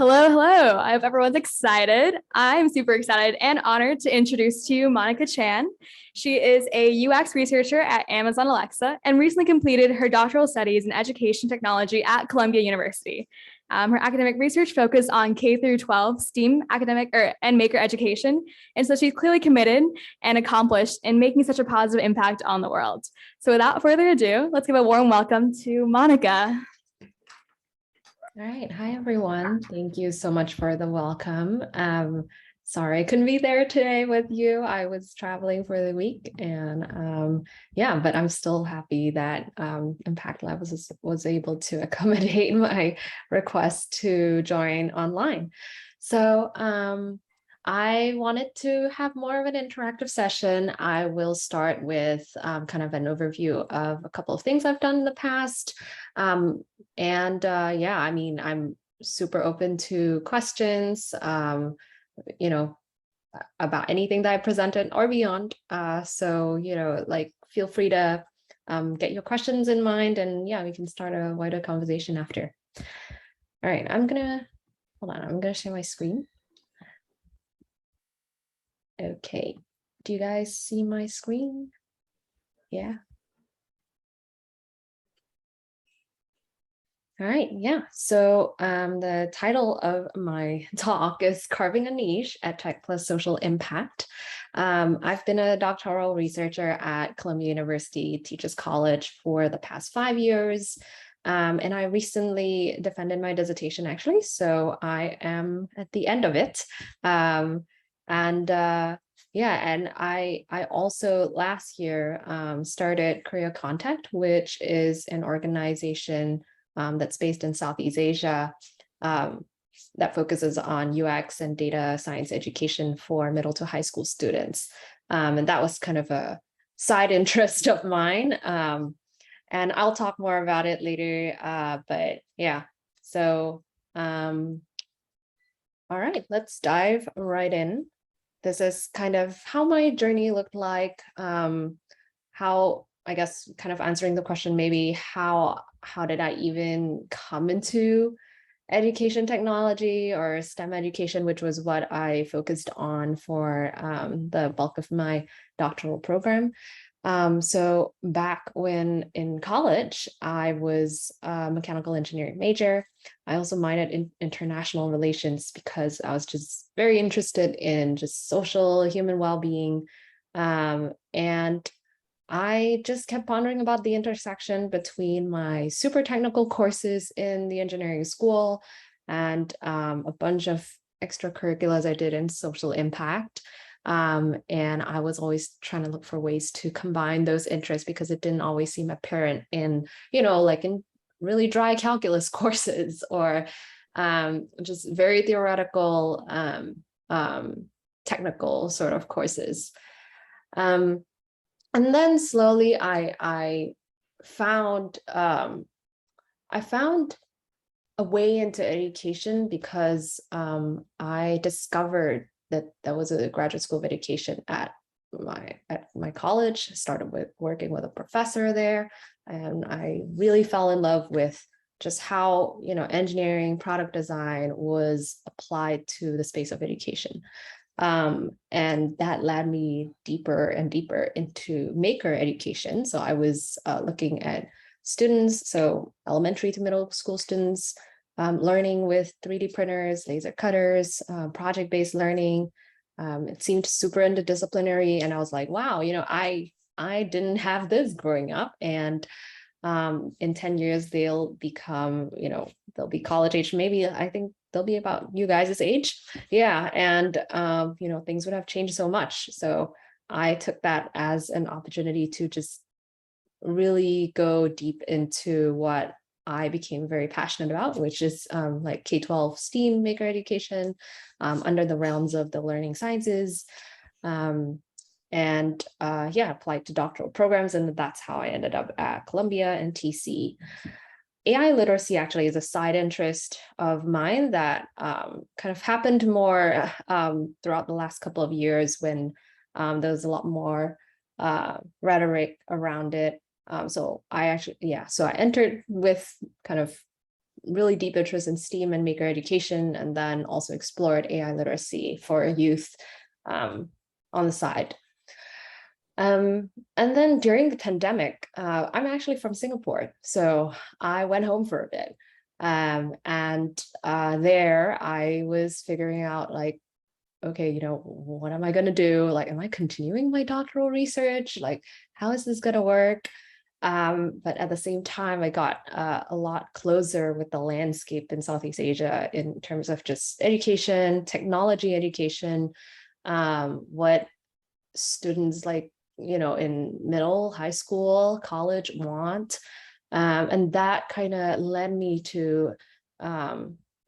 Hello, hello. I hope everyone's excited. I'm super excited and honored to introduce to you Monica Chan. She is a UX researcher at Amazon Alexa and recently completed her doctoral studies in education technology at Columbia University. Her academic research focused on K through 12 STEAM academic and maker education. And so she's clearly committed and accomplished in making such a positive impact on the world. So without further ado, let's give a warm welcome to Monica. All right. Hi, everyone. Thank you so much for the welcome. Sorry I couldn't be there today with you. I was traveling for the week and yeah, but I'm still happy that Impact Lab was able to accommodate my request to join online. So I wanted to have more of an interactive session. I will start with kind of an overview of a couple of things I've done in the past. Yeah, I mean, I'm super open to questions, about anything that I presented or beyond. So, like, feel free to get your questions in mind, and yeah, we can start a wider conversation after. All right, I'm gonna share my screen. Okay, do you guys see my screen? Yeah. All right, yeah. So the title of my talk is Carving a Niche at Tech Plus Social Impact. I've been a doctoral researcher at Columbia University Teachers College for the past 5 years. And I recently defended my dissertation, actually. So I am at the end of it. Yeah, and I also last year started CareerContact, which is an organization that's based in Southeast Asia that focuses on UX and data science education for middle to high school students. And that was kind of a side interest of mine. And I'll talk more about it later. But yeah, so all right, let's dive right in. This is kind of how my journey looked like, how, I guess, kind of answering the question, maybe how did I even come into education technology or STEM education, which was what I focused on for the bulk of my doctoral program. So back when in college, I was a mechanical engineering major. I also minored in international relations because I was just very interested in just social human well-being. And I just kept pondering about the intersection between my super technical courses in the engineering school and a bunch of extracurriculars I did in social impact. And I was always trying to look for ways to combine those interests because it didn't always seem apparent in, like in really dry calculus courses or just very theoretical, technical sort of courses. And then slowly I found a way into education because I discovered that there was a graduate school of education at my college. I started with working with a professor there, and I really fell in love with just how engineering, product design was applied to the space of education. And that led me deeper and deeper into maker education. So I was looking at students, so elementary to middle school students, learning with 3D printers, laser cutters, project-based learning. It seemed super interdisciplinary, and I was like, wow, I didn't have this growing up. And in 10 years, they'll become, they'll be college age. Maybe I think they'll be about you guys' age. Yeah. And, things would have changed so much. So I took that as an opportunity to just really go deep into what I became very passionate about, which is like K-12 STEAM maker education under the realms of the learning sciences. Applied to doctoral programs, and that's how I ended up at Columbia and TC. AI literacy actually is a side interest of mine that kind of happened more throughout the last couple of years when there was a lot more rhetoric around it. So I entered with kind of really deep interest in STEAM and maker education, and then also explored AI literacy for youth on the side. And then during the pandemic, I'm actually from Singapore, so I went home for a bit. And there I was figuring out like, okay, what am I going to do? Like, am I continuing my doctoral research? Like, how is this going to work? But at the same time, I got a lot closer with the landscape in Southeast Asia in terms of just education, technology education, what students like, in middle, high school, college want. And that kind of led me to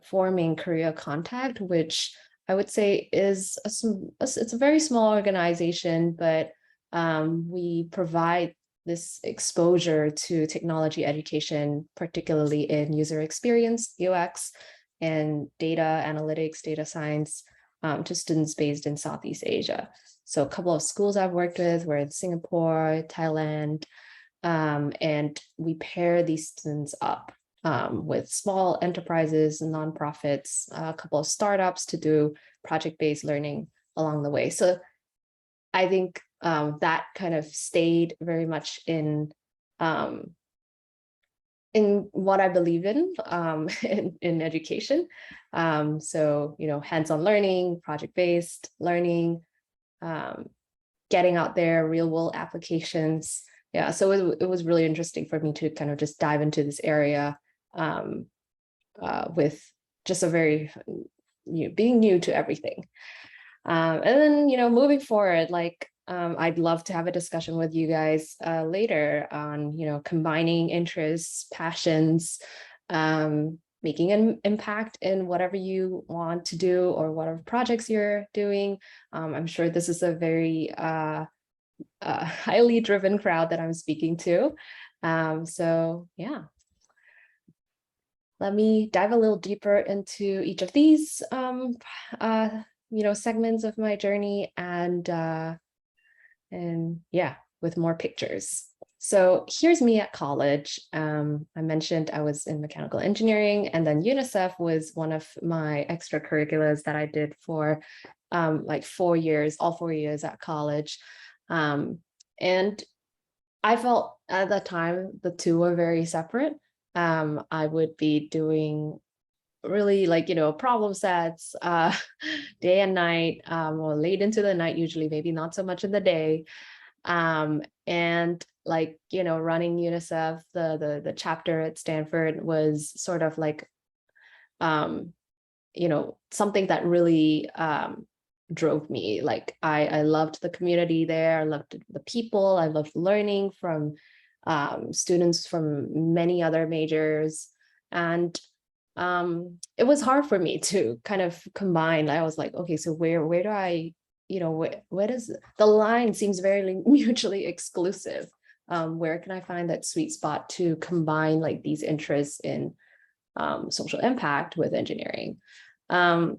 forming CareerContact, which I would say is it's a very small organization, but we provide this exposure to technology education, particularly in user experience, UX, and data analytics, data science, to students based in Southeast Asia. So a couple of schools I've worked with were in Singapore, Thailand, and we pair these students up with small enterprises and nonprofits, a couple of startups to do project-based learning along the way. So I think that kind of stayed very much in what I believe in education. So, hands-on learning, project-based learning, getting out there, real-world applications. Yeah, so it was really interesting for me to kind of just dive into this area with just a very, being new to everything. And then, moving forward, like, I'd love to have a discussion with you guys later on, combining interests, passions, making an impact in whatever you want to do or whatever projects you're doing. I'm sure this is a very highly driven crowd that I'm speaking to. So yeah, let me dive a little deeper into each of these segments of my journey, and yeah, with more pictures. So here's me at college. I mentioned I was in mechanical engineering, and then UNICEF was one of my extracurriculars that I did for like 4 years, all 4 years at college. And I felt at that time the two were very separate. I would be doing really like, problem sets day and night, or late into the night, usually, maybe not so much in the day. And like, running UNICEF, the chapter at Stanford was sort of like, something that really drove me. Like I loved the community there. I loved the people. I loved learning from students from many other majors. And it was hard for me to kind of combine. I was like, okay, so where do I, where does the line seems very mutually exclusive? Where can I find that sweet spot to combine like these interests in social impact with engineering? And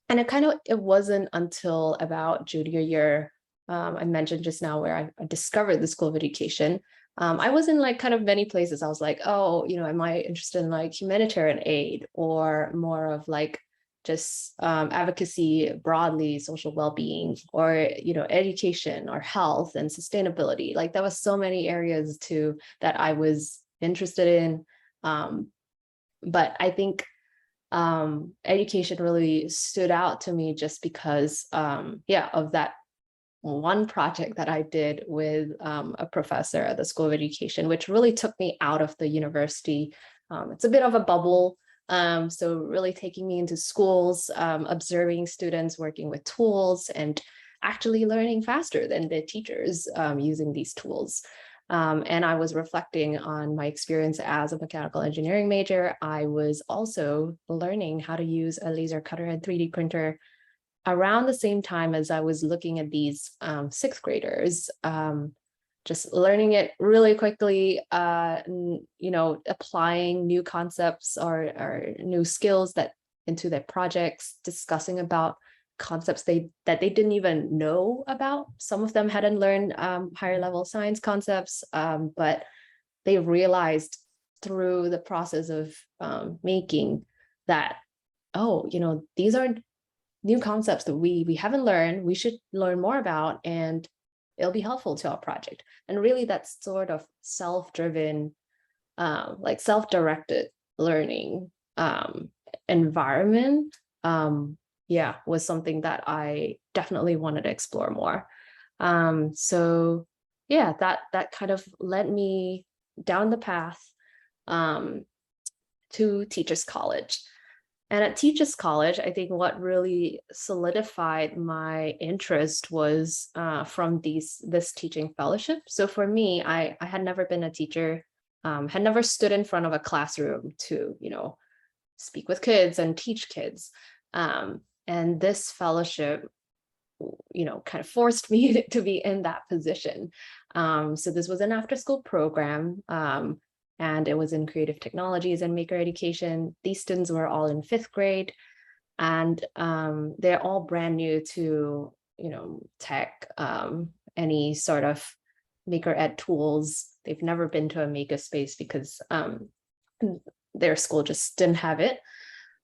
it wasn't until about junior year, I mentioned just now, where I discovered the School of Education. I was in like kind of many places. I was like, oh, am I interested in like humanitarian aid, or more of like just advocacy broadly, social well-being, or, education or health and sustainability. Like there was so many areas too that I was interested in. But I think education really stood out to me just because, of that one project that I did with a professor at the School of Education, which really took me out of the university. It's a bit of a bubble. So really taking me into schools, observing students working with tools and actually learning faster than the teachers using these tools. And I was reflecting on my experience as a mechanical engineering major. I was also learning how to use a laser cutter and 3D printer around the same time as I was looking at these sixth graders, just learning it really quickly, applying new concepts or new skills into their projects, discussing about concepts that they didn't even know about. Some of them hadn't learned higher level science concepts, but they realized through the process of making that, oh, these are new concepts that we haven't learned, we should learn more about, and it'll be helpful to our project. And really that's sort of self-driven, like self-directed learning environment, was something that I definitely wanted to explore more. So yeah, that kind of led me down the path to Teachers College. And at Teachers College, I think what really solidified my interest was from this teaching fellowship. So for me, I had never been a teacher, had never stood in front of a classroom to, speak with kids and teach kids. And this fellowship, kind of forced me to be in that position. So this was an after-school program. And it was in creative technologies and maker education. These students were all in 5th grade, and they're all brand new to, tech, any sort of maker ed tools. They've never been to a maker space because their school just didn't have it.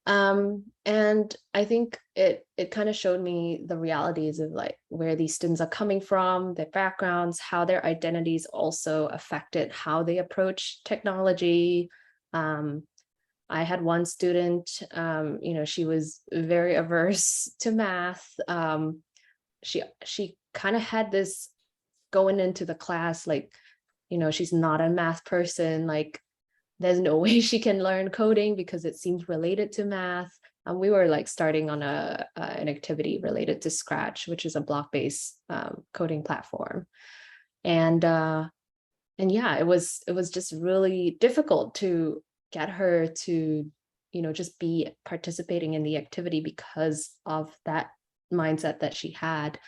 And I think it kind of showed me the realities of like where these students are coming from, their backgrounds, how their identities also affected how they approach technology. I had one student, she was very averse to math. She kind of had this going into the class, like, she's not a math person, like there's no way she can learn coding because it seems related to math. And we were like starting on an activity related to Scratch, which is a block-based coding platform. And yeah, it was just really difficult to get her to, just be participating in the activity because of that mindset that she had.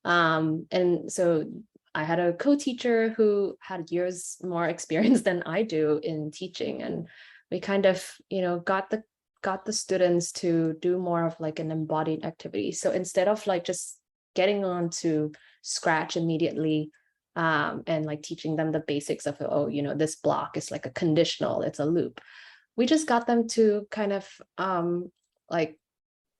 And so I had a co-teacher who had years more experience than I do in teaching, and we kind of, got the students to do more of like an embodied activity. So instead of like just getting on to Scratch immediately, and like teaching them the basics of, oh, this block is like a conditional, it's a loop. We just got them to kind of like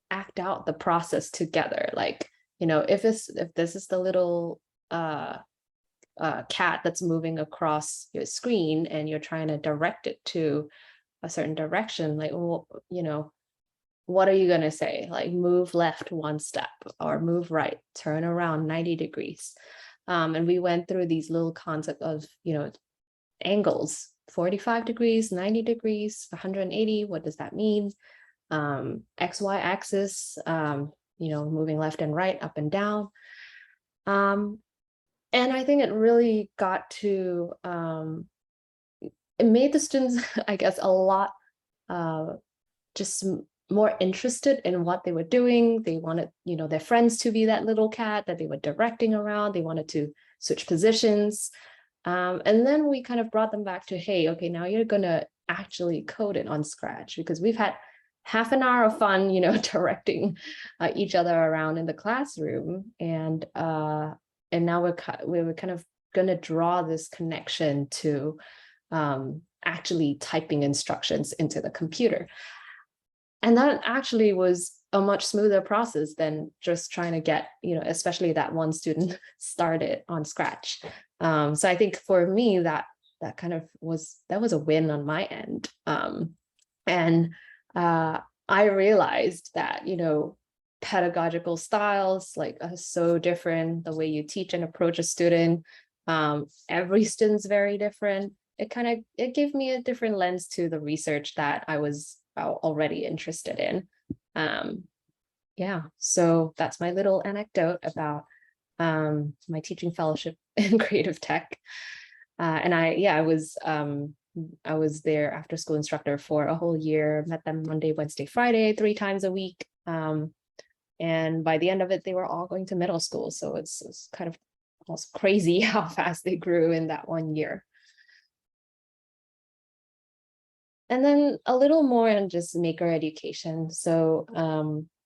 act out the process together. Like, if this is the little cat that's moving across your screen and you're trying to direct it to a certain direction, like, well, what are you going to say? Like, move left 1 step, or move right, turn around 90 degrees. And we went through these little concept of, angles, 45 degrees, 90 degrees, 180. What does that mean? XY axis, moving left and right, up and down. And I think it really got to, it made the students, I guess, a lot just more interested in what they were doing. They wanted, their friends to be that little cat that they were directing around. They wanted to switch positions. And then we kind of brought them back to, hey, okay, now you're going to actually code it on Scratch, because we've had half an hour of fun, directing each other around in the classroom. And now we're kind of going to draw this connection to actually typing instructions into the computer. And that actually was a much smoother process than just trying to get, especially that one student started on Scratch. So I think for me, that kind of was a win on my end. And I realized that, pedagogical styles like are so different. The way you teach and approach a student, every student's very different. It gave me a different lens to the research that I was already interested in. Yeah, so that's my little anecdote about my teaching fellowship in creative tech. And I was their after school instructor for a whole year, met them Monday, Wednesday, Friday, 3 times a week. And by the end of it, they were all going to middle school. So it's kind of almost crazy how fast they grew in that 1 year. And then a little more on just maker education. So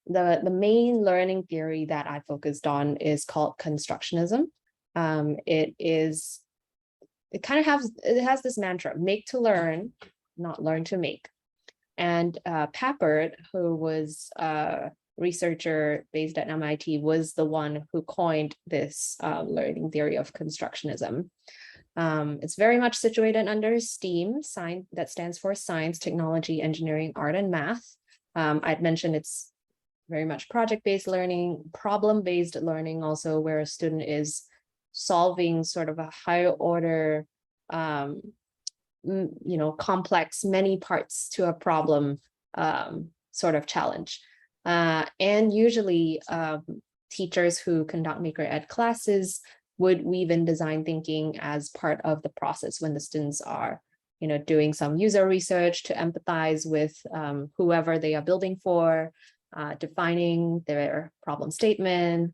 the main learning theory that I focused on is called constructionism. It is it has this mantra: make to learn, not learn to make. And Papert, who was a researcher based at MIT, was the one who coined this learning theory of constructionism. It's very much situated under STEAM, that stands for science, technology, engineering, art, and math. I'd mentioned it's very much project-based learning, problem-based learning also, where a student is solving sort of a higher order, complex, many parts to a problem sort of challenge. And usually teachers who conduct Maker Ed classes would weave in design thinking as part of the process when the students are, doing some user research to empathize with whoever they are building for, defining their problem statement,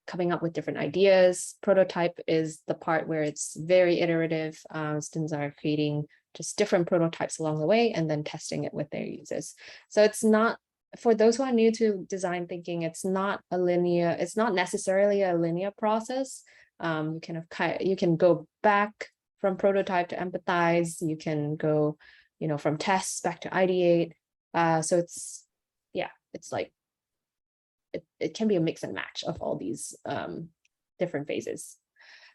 coming up with different ideas. Prototype is the part where it's very iterative. Students are creating just different prototypes along the way and then testing it with their users. So it's not, for those who are new to design thinking, it's not necessarily a linear process. You can go back from prototype to empathize. You can go, from tests back to ideate. So it's like, it can be a mix and match of all these different phases.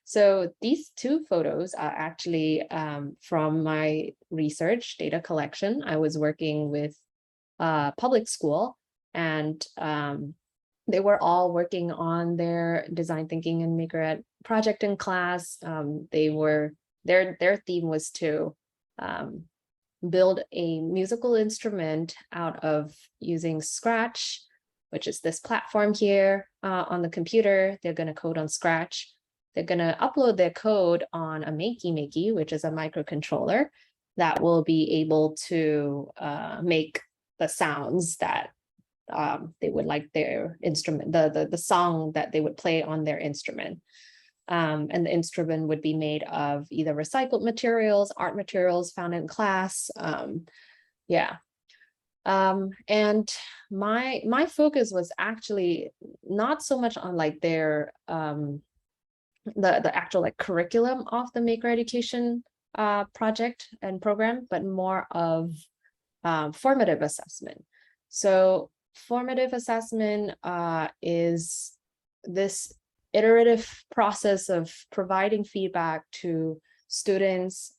So these two photos are actually from my research data collection. I was working with public school, and they were all working on their design thinking and Maker Ed project in class. Their theme was to build a musical instrument out of using Scratch, which is this platform here on the computer. They're going to code on Scratch. They're going to upload their code on a Makey, which is a microcontroller that will be able to make the sounds that they would like their instrument, the song that they would play on their instrument. And the instrument would be made of either recycled materials, art materials found in class. And my focus was actually not so much on like their the actual like curriculum of the Maker Education project and program, but more of formative assessment. So formative assessment is this iterative process of providing feedback to students,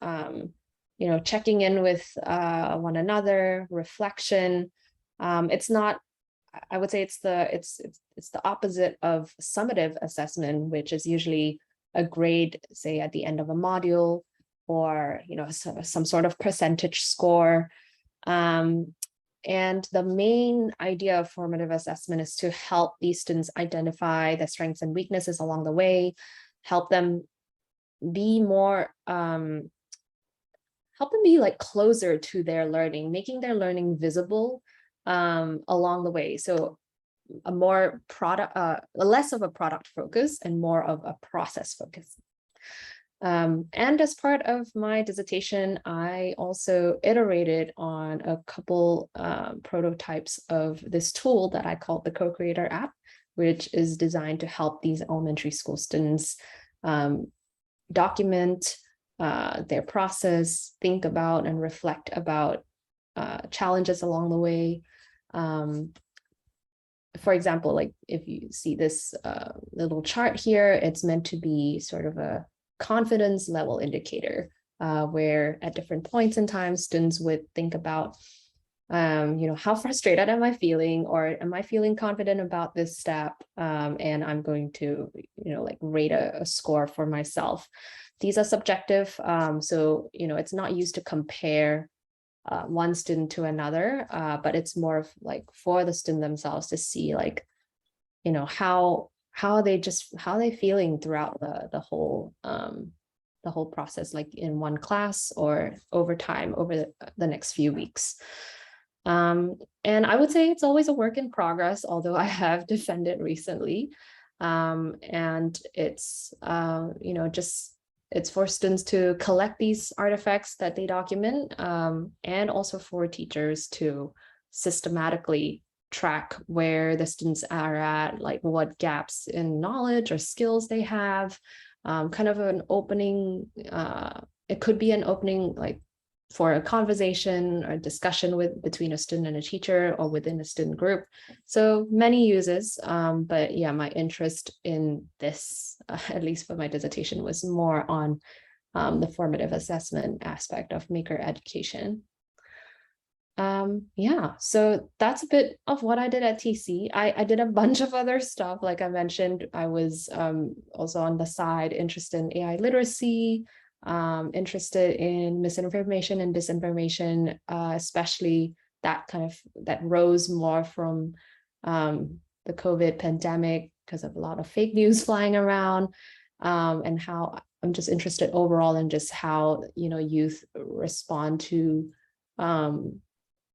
checking in with one another, reflection. It's not, I would say it's the opposite of summative assessment, which is usually a grade, say at the end of a module, or some sort of percentage score. And the main idea of formative assessment is to help these students identify their strengths and weaknesses along the way, help them be more, like closer to their learning, making their learning visible along the way. So a more less of a product focus and more of a process focus. And as part of my dissertation, I also iterated on a couple prototypes of this tool that I called the Co-Creator app, which is designed to help these elementary school students document their process, think about and reflect about challenges along the way. For example, like if you see this little chart here, it's meant to be sort of a confidence level indicator, where at different points in time, students would think about, how frustrated am I feeling, or am I feeling confident about this step? And I'm going to, like rate a score for myself. These are subjective, so, it's not used to compare one student to another, but it's more of like for the student themselves to see like, how are they feeling throughout the whole process, like in one class or over time, over the next few weeks. And I would say it's always a work in progress, although I have defended recently. And it's, it's for students to collect these artifacts that they document, and also for teachers to systematically track where the students are at, like what gaps in knowledge or skills they have, kind of an opening, it could be an opening like for a conversation or discussion between a student and a teacher or within a student group. So many uses, but yeah, my interest in this, at least for my dissertation, was more on the formative assessment aspect of maker education. Yeah, so that's a bit of what I did at TC. I did a bunch of other stuff. Like I mentioned, I was also on the side interested in AI literacy, interested in misinformation and disinformation, especially that rose more from the COVID pandemic because of a lot of fake news flying around, and how I'm just interested overall in just how, youth respond to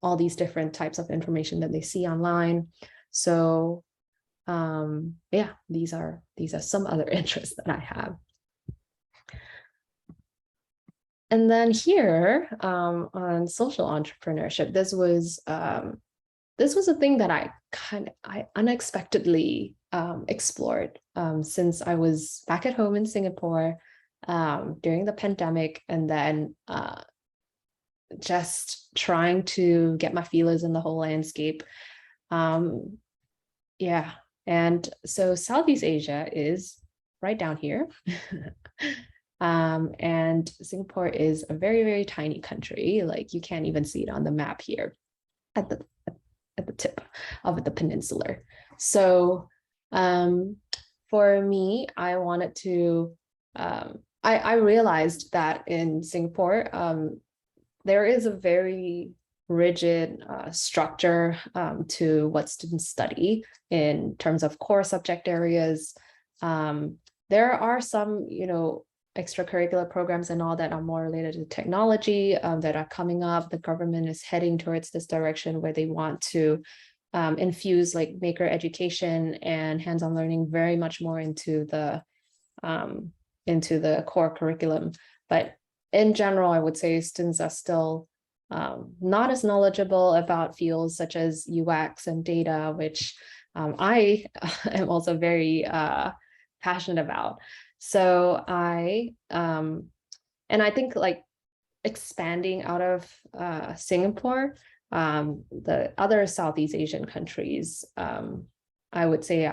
all these different types of information that they see online. So yeah, these are some other interests that I have. And then here on social entrepreneurship, this was a thing that I unexpectedly explored since I was back at home in Singapore during the pandemic, and then just trying to get my feelers in the whole landscape. Yeah, and so Southeast Asia is right down here. And Singapore is a very, very tiny country. Like you can't even see it on the map here at the tip of the peninsula. So for me, I wanted to, I realized that in Singapore, there is a very rigid structure to what students study in terms of core subject areas. There are some, extracurricular programs and all that are more related to technology that are coming up. The government is heading towards this direction where they want to infuse like maker education and hands-on learning very much more into the core curriculum. But in general, I would say students are still not as knowledgeable about fields such as UX and data, which I am also very passionate about. So I think like expanding out of Singapore, the other Southeast Asian countries, I would say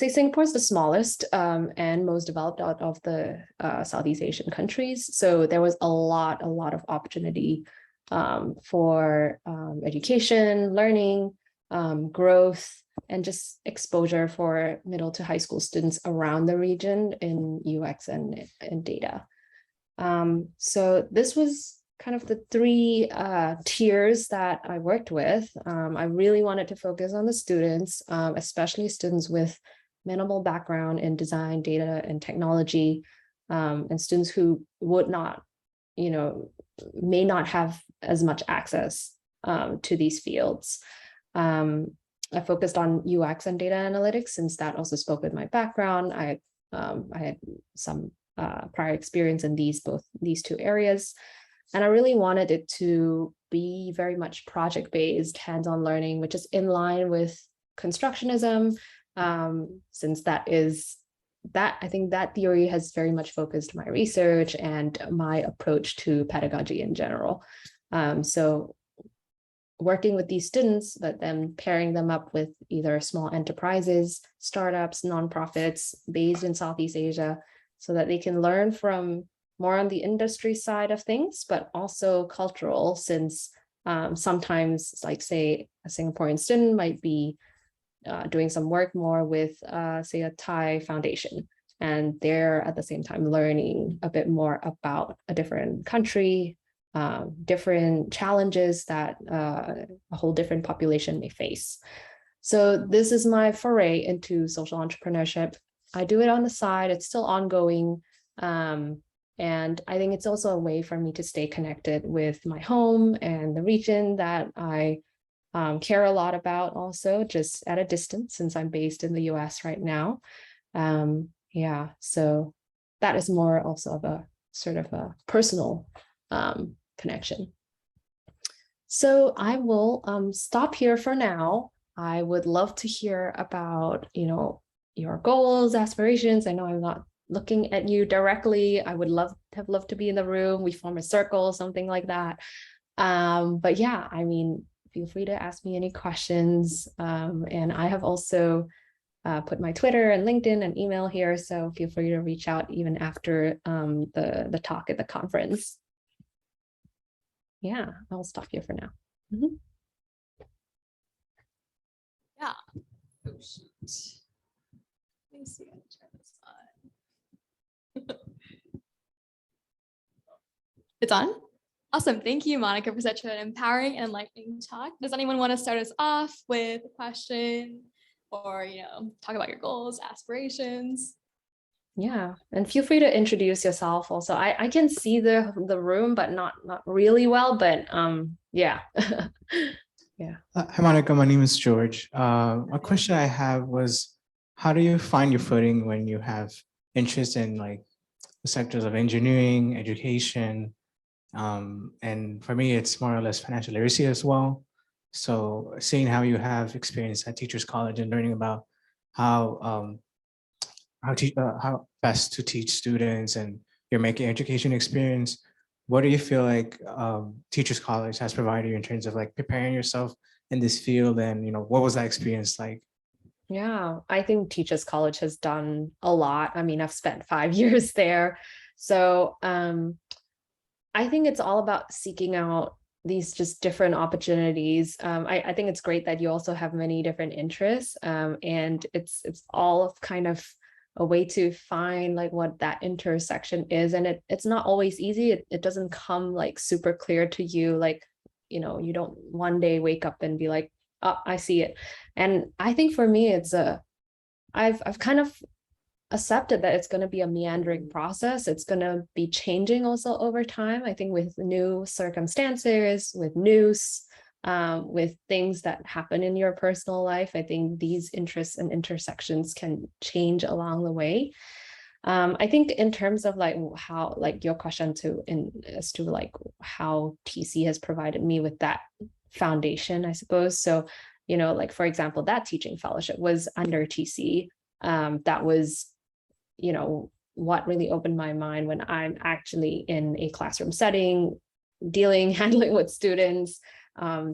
Singapore is the smallest and most developed out of the Southeast Asian countries. So there was a lot of opportunity for education, learning, growth, and just exposure for middle to high school students around the region in UX and data. So this was kind of the three tiers that I worked with. I really wanted to focus on the students, especially students with minimal background in design, data, and technology, and students who would not, may not have as much access to these fields. I focused on UX and data analytics since that also spoke with my background. I had some prior experience in these two areas. And I really wanted it to be very much project-based, hands-on learning, which is in line with constructionism, since I think that theory has very much focused my research and my approach to pedagogy in general. So working with these students, but then pairing them up with either small enterprises, startups, nonprofits based in Southeast Asia, so that they can learn from more on the industry side of things, but also cultural, since sometimes, like say, a Singaporean student might be doing some work more with, say, a Thai foundation, and they're at the same time learning a bit more about a different country, different challenges that a whole different population may face. So this is my foray into social entrepreneurship. I do it on the side. It's still ongoing. And I think it's also a way for me to stay connected with my home and the region that I care a lot about, also just at a distance, since I'm based in the US right now. Yeah, so that is more also of a sort of a personal connection. So I will stop here for now. I would love to hear about, your goals, aspirations. I know I'm not looking at you directly. I would have loved to be in the room. We form a circle, something like that. But yeah, I mean, feel free to ask me any questions. And I have also put my Twitter and LinkedIn and email here, so feel free to reach out even after the talk at the conference. Yeah, I'll stop here for now. Yeah. Oh, shoot. Let me see. I'll turn this on. It's on? Awesome. Thank you, Monica, for such an empowering and enlightening talk. Does anyone want to start us off with a question or, talk about your goals, aspirations? Yeah, and feel free to introduce yourself also. I can see the room, but not really well, but yeah. Yeah. Hi, Monica. My name is George. A question I have was, how do you find your footing when you have interest in like the sectors of engineering, education, and for me, it's more or less financial literacy as well. So seeing how you have experience at Teachers College and learning about how how best to teach students and you're making education experience, what do you feel like Teachers College has provided you in terms of like preparing yourself in this field, and what was that experience like? Yeah, I think Teachers College has done a lot. I mean, I've spent 5 years there. So I think it's all about seeking out these just different opportunities. I think it's great that you also have many different interests, and it's all kind of a way to find like what that intersection is. And it's not always easy. It doesn't come like super clear to you. Like, you don't one day wake up and be like, oh, I see it. And I think for me, I've kind of accepted that it's going to be a meandering process. It's going to be changing also over time. I think with new circumstances, with news, with things that happen in your personal life, I think these interests and intersections can change along the way. I think in terms of like how, like your question as to like how TC has provided me with that foundation, I suppose. So, like for example, that teaching fellowship was under TC. That was, what really opened my mind when I'm actually in a classroom setting, handling with students,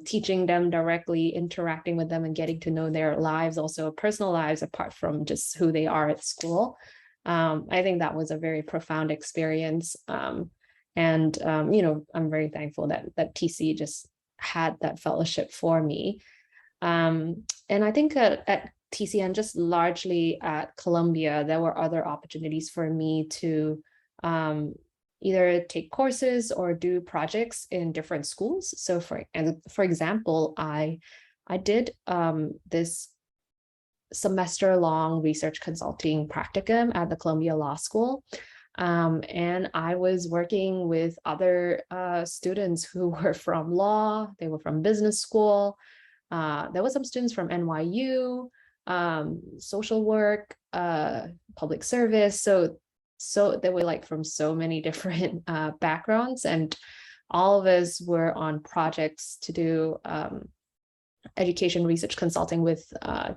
teaching them directly, interacting with them and getting to know their lives, also personal lives, apart from just who they are at school. I think that was a very profound experience. And I'm very thankful that TC just had that fellowship for me. And I think at TC and just largely at Columbia, there were other opportunities for me to either take courses or do projects in different schools. So for example, I did this semester-long research consulting practicum at the Columbia Law School. And I was working with other students who were from law, they were from business school. There were some students from NYU, social work, public service. So they were like from so many different backgrounds, and all of us were on projects to do education research consulting with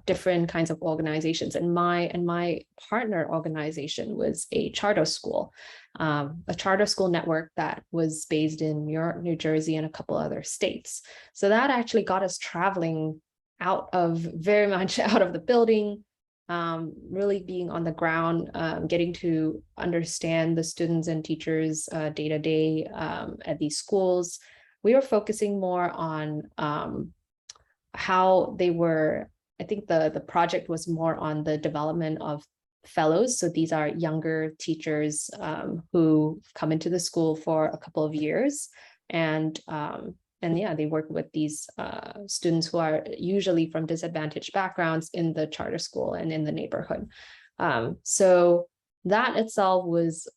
different kinds of organizations. And my partner organization was a charter school network that was based in New York, New Jersey, and a couple other states. So that actually got us traveling very much out of the building, really being on the ground, getting to understand the students and teachers day to day at these schools. We were focusing more on how they were, I think the project was more on the development of fellows. So these are younger teachers who come into the school for a couple of years. And yeah, they work with these students who are usually from disadvantaged backgrounds in the charter school and in the neighborhood. So that itself was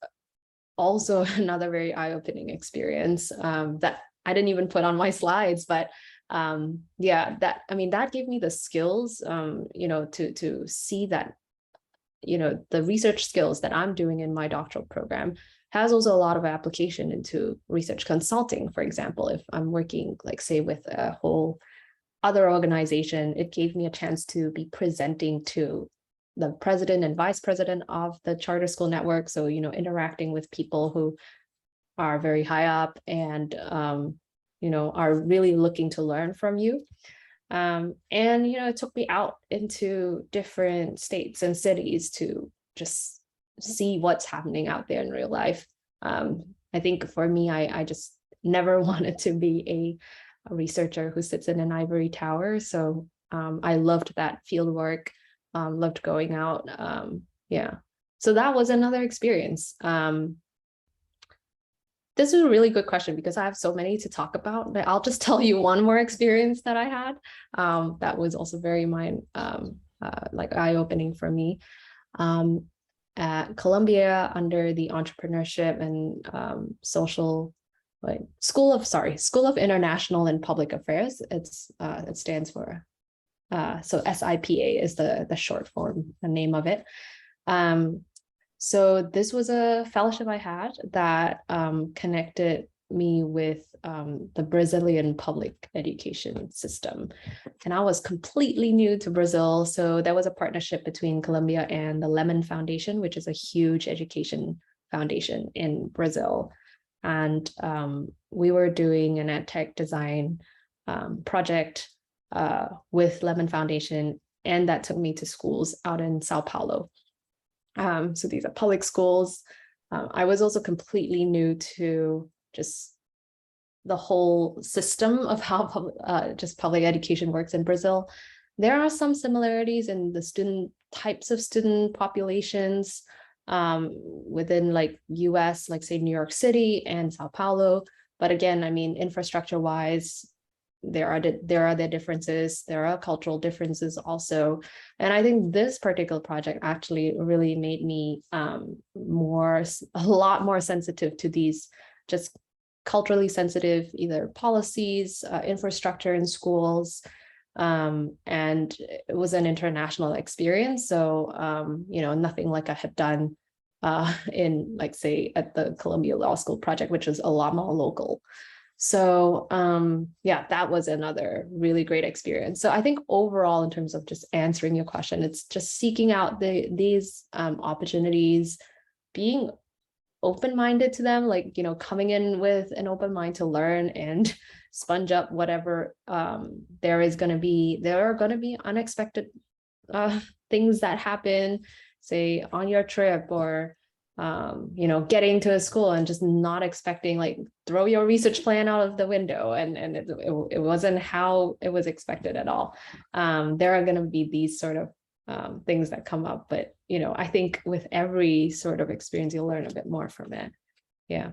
also another very eye-opening experience that I didn't even put on my slides, but yeah, that gave me the skills, to see that, the research skills that I'm doing in my doctoral program has also a lot of application into research consulting. For example, if I'm working, like say, with a whole other organization, it gave me a chance to be presenting to the president and vice president of the charter school network. So, interacting with people who are very high up and, are really looking to learn from you. And, it took me out into different states and cities to just see what's happening out there in real life. I think for me, I just never wanted to be a researcher who sits in an ivory tower. So I loved that field work, loved going out. So that was another experience. This is a really good question because I have so many to talk about, but I'll just tell you one more experience that I had that was also very eye-opening for me. At Columbia, under the Entrepreneurship and School of International and Public Affairs. It stands for so SIPA is the short form, the name of it. So this was a fellowship I had that connected me with the Brazilian public education system. And I was completely new to Brazil. So there was a partnership between Columbia and the Lemon Foundation, which is a huge education foundation in Brazil. And we were doing an edtech design project with Lemon Foundation, and that took me to schools out in Sao Paulo. So these are public schools. I was also completely new to just the whole system of how public education works in Brazil. There are some similarities in the types of student populations within like US, like say New York City and Sao Paulo. But again, I mean, infrastructure wise, there are the differences. There are cultural differences also. And I think this particular project actually really made me a lot more sensitive to these just culturally sensitive either policies, infrastructure in schools. And it was an international experience. So, nothing like I had done in like, say, at the Columbia Law School project, which was a lot more local. So that was another really great experience. So I think overall, in terms of just answering your question, it's just seeking out these opportunities, being open-minded to them, like, coming in with an open mind to learn and sponge up whatever there are going to be unexpected things that happen, say on your trip, or getting to a school and just not expecting, like, throw your research plan out of the window, and it wasn't how it was expected at all. There are going to be these sort of things that come up, but I think with every sort of experience, you'll learn a bit more from it. Yeah.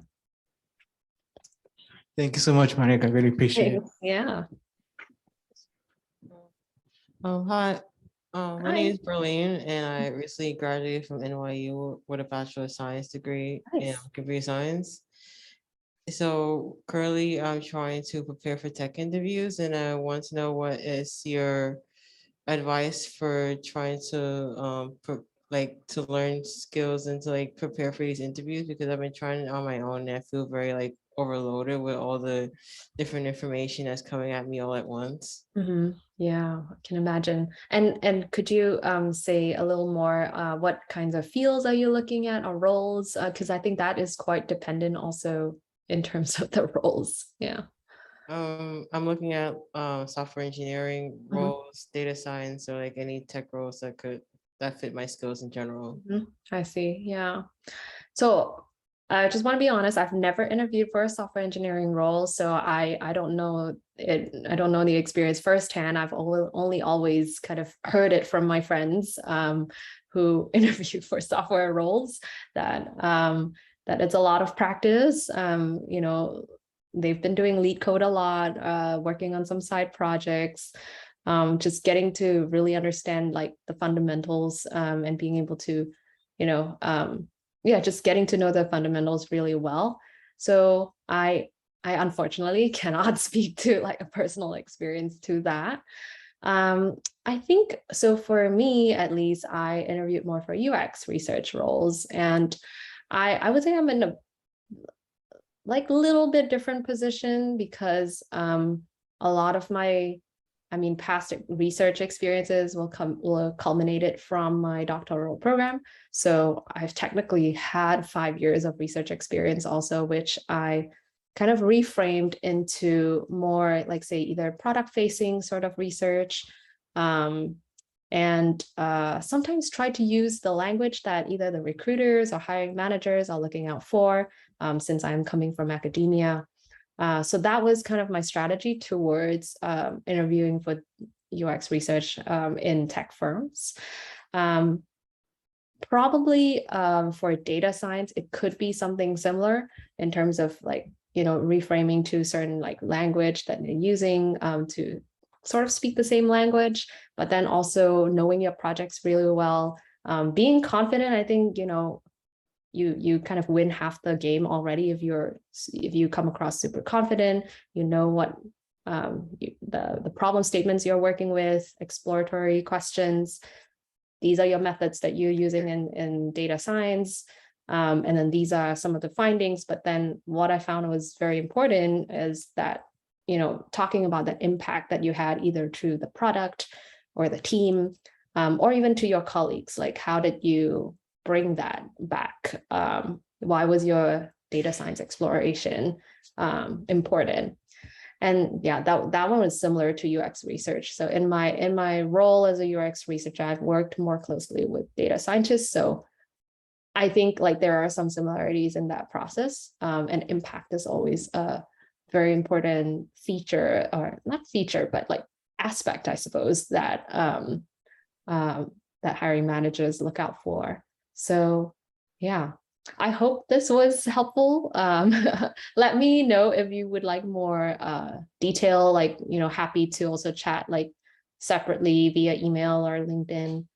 Thank you so much, Monica. I really appreciate it. Yeah. Hi. My Hi. name is Berlin, and I recently graduated from NYU with a Bachelor of Science degree in Nice. computer science. So currently I'm trying to prepare for tech interviews, and I want to know what is your advice for trying to to learn skills and to like prepare for these interviews, because I've been trying it on my own and I feel very like overloaded with all the different information that's coming at me all at once. Mm-hmm. Yeah, I can imagine. And could you say a little more, what kinds of fields are you looking at, or roles? Because I think that is quite dependent also in terms of the roles. Yeah. I'm looking at software engineering roles, data science, or like any tech roles that fit my skills in general. I see. Yeah. So I just want to be honest, I've never interviewed for a software engineering role, so I don't know it. I don't know the experience firsthand. I've only always kind of heard it from my friends who interview for software roles, that it's a lot of practice. They've been doing lead code a lot, working on some side projects, just getting to really understand like the fundamentals, and being able to, just getting to know the fundamentals really well. So I unfortunately cannot speak to like a personal experience to that. I think so for me, at least, I interviewed more for UX research roles, and I would say I'm in a like little bit different position, because a lot of my past research experiences will culminate it from my doctoral program. So I've technically had 5 years of research experience also, which I kind of reframed into more like, say, either product facing sort of research, and sometimes try to use the language that either the recruiters or hiring managers are looking out for, since I'm coming from academia. So that was kind of my strategy towards interviewing for UX research in tech firms. Probably for data science, it could be something similar in terms of like, reframing to certain like language that you're using to sort of speak the same language, but then also knowing your projects really well, being confident. I think, you kind of win half the game already if you come across super confident, what the problem statements you're working with, exploratory questions. These are your methods that you're using in data science. And then these are some of the findings. But then what I found was very important is that, talking about the impact that you had either to the product or the team, or even to your colleagues, like how did you bring that back? Why was your data science exploration important? And yeah, that one was similar to UX research. So in my role as a UX researcher, I've worked more closely with data scientists. So I think like there are some similarities in that process, and impact is always a very important feature, or not feature, but like aspect, I suppose, that that hiring managers look out for. So yeah, I hope this was helpful. Let me know if you would like more detail, like, happy to also chat like separately via email or LinkedIn.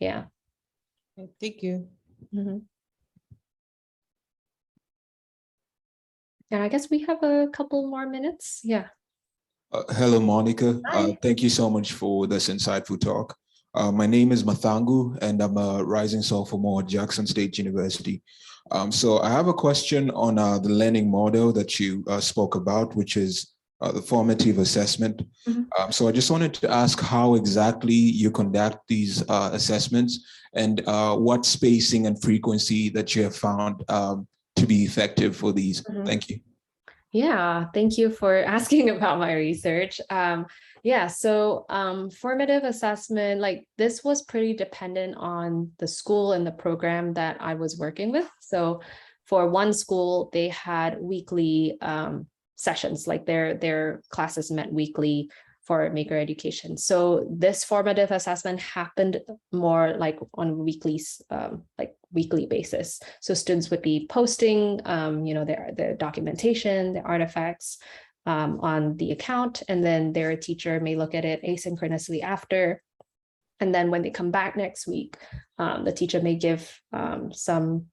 Yeah. Thank you. Mm-hmm. And I guess we have a couple more minutes. Yeah. Hello, Monica. Hi. Thank you so much for this insightful talk. My name is Mathangu, and I'm a rising sophomore at Jackson State University. So I have a question on the learning model that you spoke about, which is the formative assessment. Mm-hmm. So I just wanted to ask how exactly you conduct these assessments, and what spacing and frequency that you have found to be effective for these. Mm-hmm. Thank you. Yeah, thank you for asking about my research. Yeah, so formative assessment, like this was pretty dependent on the school and the program that I was working with. So for one school, they had weekly sessions, like their classes met weekly for maker education. So this formative assessment happened more like on weekly basis. So students would be posting, their documentation, their artifacts on the account, and then their teacher may look at it asynchronously after. And then when they come back next week, the teacher may give some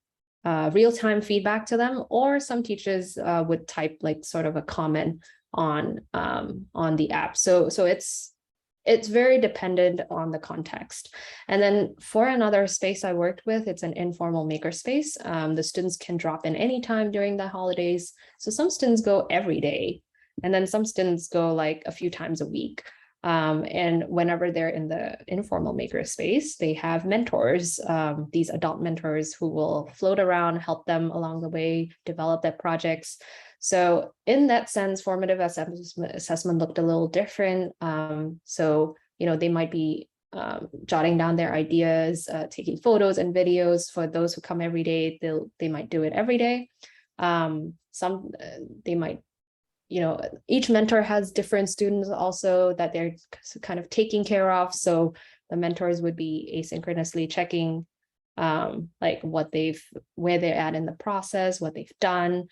real-time feedback to them, or some teachers would type like sort of a comment on the app. So it's very dependent on the context. And then for another space I worked with, it's an informal makerspace. The students can drop in anytime during the holidays. So some students go every day, and then some students go like a few times a week. And whenever they're in the informal makerspace, they have mentors, these adult mentors who will float around, help them along the way, develop their projects. So in that sense, formative assessment looked a little different. So, they might be jotting down their ideas, taking photos and videos. For those who come every day, they might do it every day. They might, each mentor has different students also that they're kind of taking care of. So the mentors would be asynchronously checking like where they're at in the process, what they've done,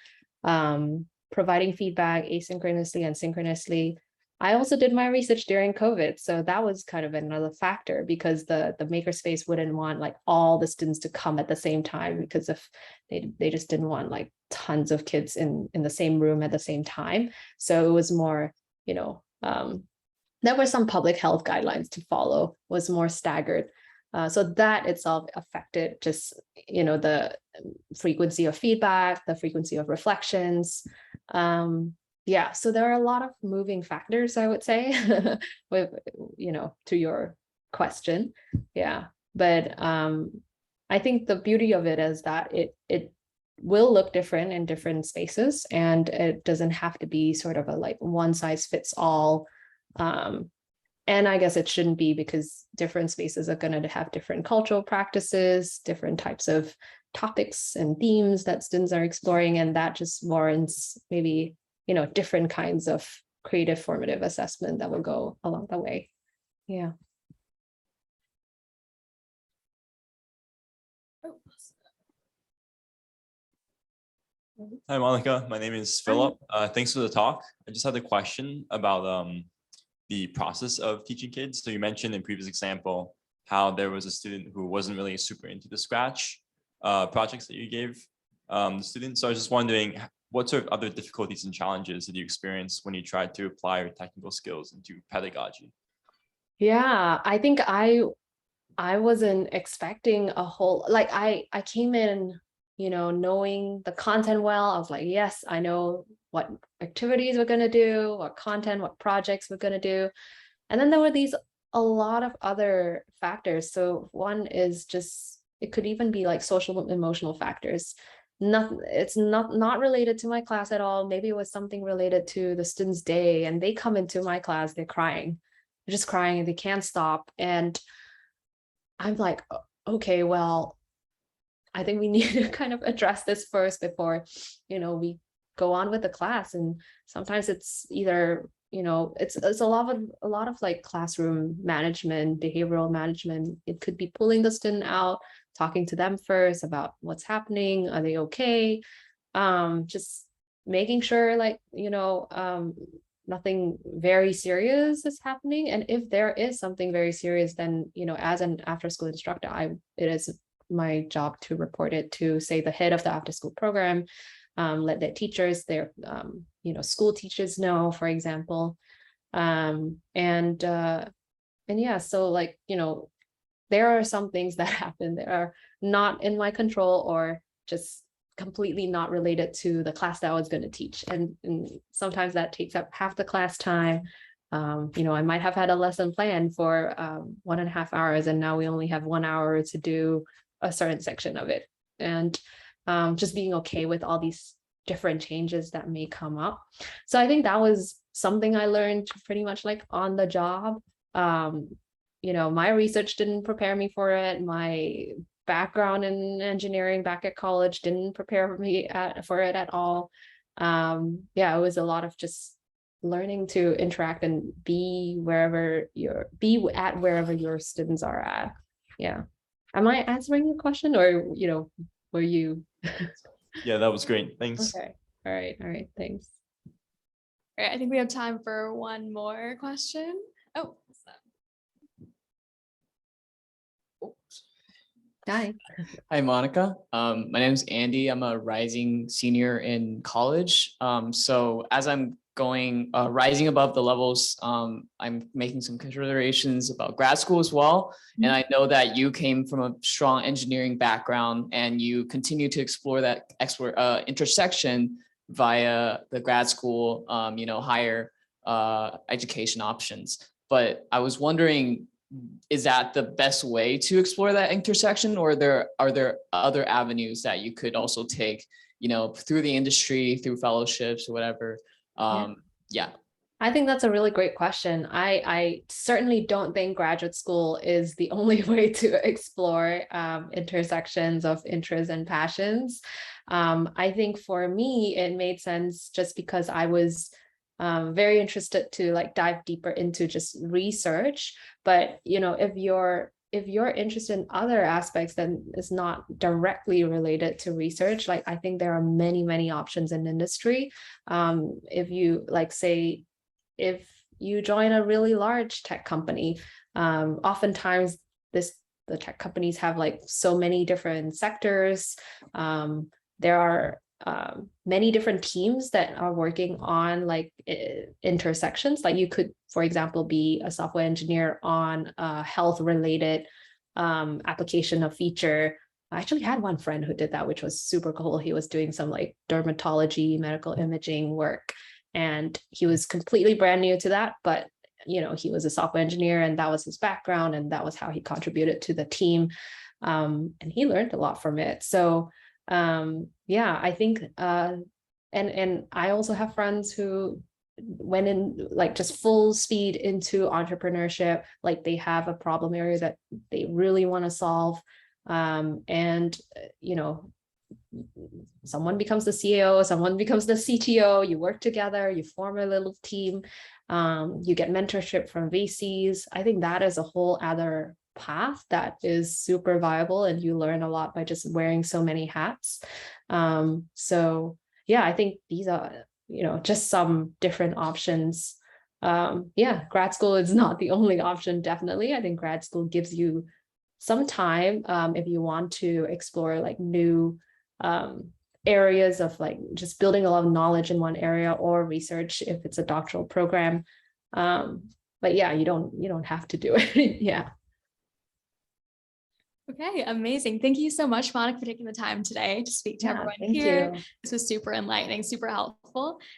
providing feedback asynchronously and synchronously. I also did my research during COVID, so that was kind of another factor, because the makerspace wouldn't want like all the students to come at the same time, because if they just didn't want like tons of kids in the same room at the same time. So it was more, there were some public health guidelines to follow, was more staggered. So that itself affected just, the frequency of feedback, the frequency of reflections. Yeah, so there are a lot of moving factors, I would say, with, to your question. Yeah, but I think the beauty of it is that it will look different in different spaces, and it doesn't have to be sort of a like one size fits all. And I guess it shouldn't be, because different spaces are going to have different cultural practices, different types of topics and themes that students are exploring, and that just warrants maybe different kinds of creative formative assessment that will go along the way. Yeah. Hi, Monica. My name is Philip. Thanks for the talk. I just had a question about the process of teaching kids. So you mentioned in previous example how there was a student who wasn't really super into the Scratch projects that you gave the students. So I was just wondering, what sort of other difficulties and challenges did you experience when you tried to apply your technical skills into pedagogy? Yeah, I think I wasn't expecting a whole, like I came in, knowing the content well. I was like, yes, I know what activities we're going to do, what content, what projects we're going to do. And then there were a lot of other factors. So one is just, it could even be like social emotional factors. It's not related to my class at all. Maybe it was something related to the student's day, and they come into my class, they're crying. They're just crying and they can't stop. And I'm like, okay, well, I think we need to kind of address this first before, we go on with the class. And sometimes it's either, it's a lot of like classroom management, behavioral management. It could be pulling the student out, talking to them first about what's happening. Are they okay? Just making sure, like, nothing very serious is happening. And if there is something very serious, then, as an after school instructor, it is my job to report it to, say, the head of the after school program, let their teachers, their school teachers know, for example. And yeah, so like, there are some things that happen that are not in my control, or just completely not related to the class that I was going to teach. And sometimes that takes up half the class time. I might have had a lesson planned for 1.5 hours, and now we only have 1 hour to do a certain section of it. And just being okay with all these different changes that may come up. So I think that was something I learned pretty much like on the job. My research didn't prepare me for it. My background in engineering back at college didn't prepare me for it at all. Yeah, it was a lot of just learning to interact and be wherever your students are at. Yeah. Am I answering your question, or were you? Yeah, that was great. Thanks. Okay. All right. Thanks. All right, I think we have time for one more question. Oh, what's that? Hi. Hi, Monica. My name is Andy. I'm a rising senior in college. So as I'm rising above the levels, I'm making some considerations about grad school as well. And I know that you came from a strong engineering background, and you continue to explore that intersection via the grad school, higher education options. But I was wondering, is that the best way to explore that intersection, or are there other avenues that you could also take, through the industry, through fellowships or whatever? Yeah. I think that's a really great question. I certainly don't think graduate school is the only way to explore intersections of interests and passions. I think for me, it made sense just because I was very interested to like dive deeper into just research. But if you're interested in other aspects then it's not directly related to research, like I think there are many options in industry. If you say if you join a really large tech company, oftentimes the tech companies have like so many different sectors. There are many different teams that are working on like intersections. Like you could, for example, be a software engineer on a health related application of feature. I actually had one friend who did that, which was super cool. He was doing some like dermatology, medical imaging work. And he was completely brand new to that, but he was a software engineer and that was his background and that was how he contributed to the team. And he learned a lot from it. So yeah, I think, and I also have friends who went in like just full speed into entrepreneurship, like they have a problem area that they really want to solve. And someone becomes the CEO, someone becomes the CTO, you work together, you form a little team, you get mentorship from VCs. I think that is a whole other path that is super viable, and you learn a lot by just wearing so many hats. So yeah, I think these are, just some different options. Yeah, grad school is not the only option, definitely. I think grad school gives you some time if you want to explore like new areas of like just building a lot of knowledge in one area, or research if it's a doctoral program. But yeah, you don't have to do it. Yeah. Okay, amazing. Thank you so much, Monica, for taking the time today to speak to everyone Thank here. you. This was super enlightening, super helpful.